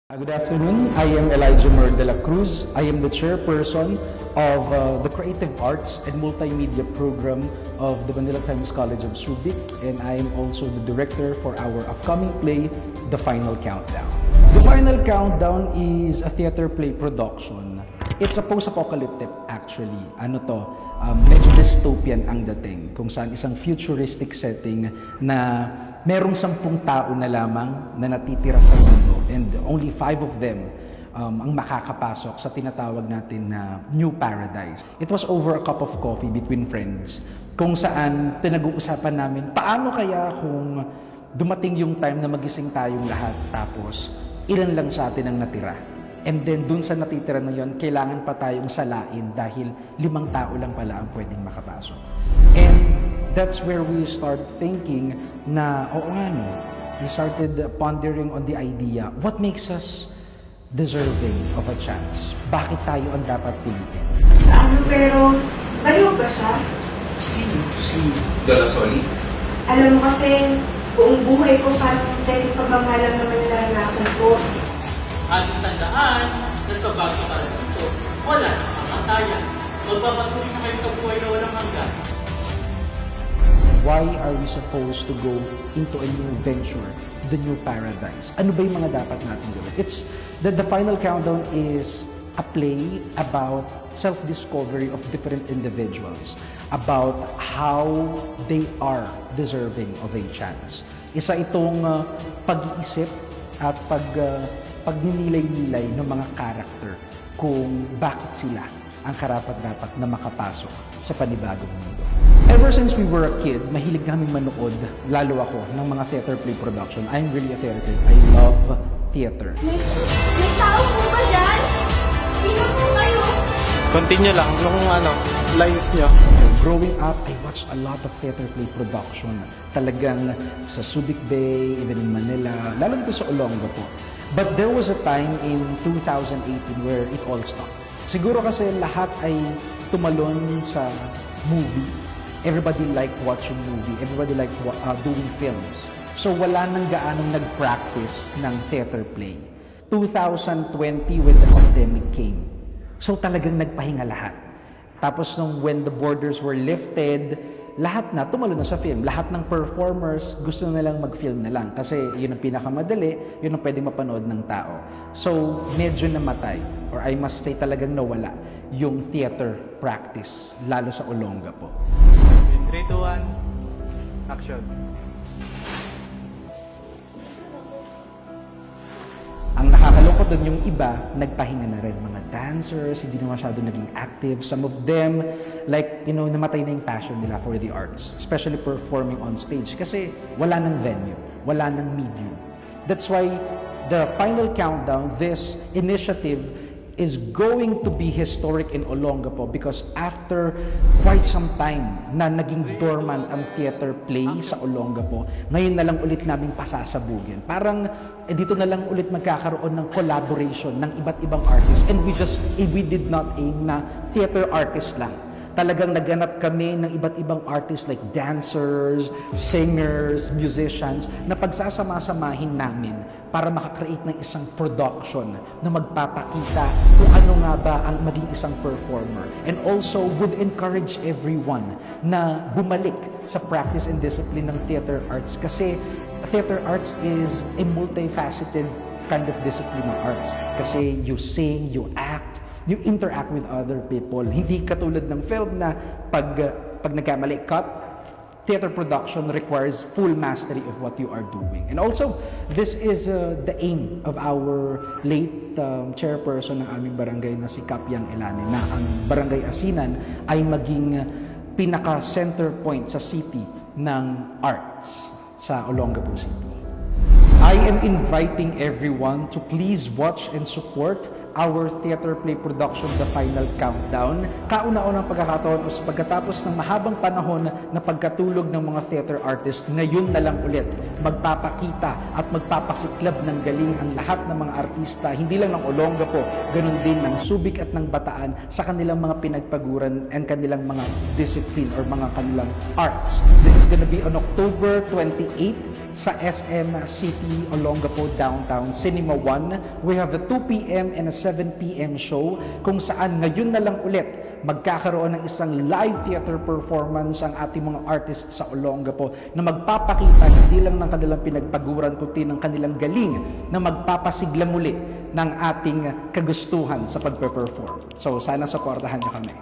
Good afternoon. I am Elijah Mer de la Cruz. I am the chairperson of the Creative Arts and Multimedia Program of the Manila Times College of Subic, and I am also the director for our upcoming play, The Final Countdown. The Final Countdown is a theater play production. It's a post-apocalyptic actually. Medyo dystopian ang dating, kung saan isang futuristic setting na merong 10 tao na lamang na natitira sa mundo and only 5 of them ang makakapasok sa tinatawag natin na New Paradise. It was over a cup of coffee between friends kung saan pinag-uusapan namin paano kaya kung dumating yung time na magising tayong lahat tapos ilan lang sa atin ang natira. And then dun sa natitira na yun, kailangan pa tayong salain dahil 5 tao lang pala ang pwedeng makapasok. And that's where we start thinking na, we started pondering on the idea, what makes us deserving of a chance? Bakit tayo ang dapat pilitin? Pero, baliw ba siya? Si Dolasoli? Alam mo kasi, buong buhay ko parang dahil pagmamalang naman yung naranasan ko. Ating tandaan na sa bago paradiso, wala nang kamatayan. Magpapatuloy na kayo sa buhay na walang hanggan. Why are we supposed to go into a new venture, the new paradise? Ano ba yung mga dapat natin gawin? It's the Final Countdown is a play about self-discovery of different individuals, about how they are deserving of a chance. Isa itong pag-iisip at pagninilay-nilay ng mga character kung bakit sila ang karapat-dapat na makapasok sa panibagong mundo. Ever since we were a kid, mahilig kaming manood, lalo ako, ng mga theater play production. I'm really a theater kid. I love theater. May tao po ba dyan? Sino po kayo? Continue lang yung lines nyo. Growing up, I watched a lot of theater play production. Talagang sa Subic Bay, even in Manila, lalo dito sa Olongapo. But there was a time in 2018 where it all stopped. Siguro kasi lahat ay tumalon sa movie. Everybody liked watching movie. Everybody liked doing films. So wala nang gaanong nag-practice ng theater play. 2020 when the pandemic came. So talagang nagpahinga lahat. Tapos when the borders were lifted, lahat na tumalon na sa film. Lahat ng performers gusto na lang mag-film na lang kasi yun ang pinakamadali, yun ang pwedeng mapanood ng tao. So medyo namatay, or I must say talagang nawala yung theater practice, lalo sa Olongapo. 3, 2, 1, action. Ang nakakalungkot doon yung iba, nagpahinga na rin. Mga dancers, hindi na masyado naging active. Some of them, namatay na yung passion nila for the arts. Especially performing on stage. Kasi wala nang venue, wala nang medium. That's why the Final Countdown, this initiative, is going to be historic in Olongapo because after quite some time na naging dormant ang theater play sa Olongapo, ngayon na lang ulit naming pasasabugin. Parang dito na lang ulit magkakaroon ng collaboration ng iba't ibang artists, and we did not aim na theater artists lang. Talagang naghanap kami ng iba't ibang artists like dancers, singers, musicians na pagsasama-samahin namin para makakreate ng isang production na magpapakita kung ano nga ba ang maging isang performer. And also would encourage everyone na bumalik sa practice and discipline ng theater arts kasi theater arts is a multifaceted kind of discipline of arts. Kasi you sing, you act, you interact with other people. Hindi katulad ng film na pag nagkamali, cut. Theater production requires full mastery of what you are doing. And also, this is the aim of our late chairperson ng aming barangay na si Kapiang Elane, na ang Barangay Asinan ay maging pinaka-center point sa city ng arts sa Olongapo City. I am inviting everyone to please watch and support our theater play production, The Final Countdown. Kauna-unang pagkakataon o pagkatapos ng mahabang panahon na pagkatulog ng mga theater artists, ngayon na lang ulit magpapakita at magpapasiklab ng galing ang lahat ng mga artista, hindi lang ng Olongapo, ganun din ng Subic at ng Bataan sa kanilang mga pinagpaguran and kanilang mga discipline or mga kanilang arts. This is gonna be on October 28 sa SM City, Olongapo, Downtown, Cinema 1. We have a 2 p.m. and a 7 p.m. show kung saan ngayon na lang ulit magkakaroon ng isang live theater performance ang ating mga artists sa Olongapo na magpapakita hindi lang ng kanilang pinagpaguran kundi ng kanilang galing na magpapasigla muli ng ating kagustuhan sa pagpe-perform. So sana supportahan niyo kami.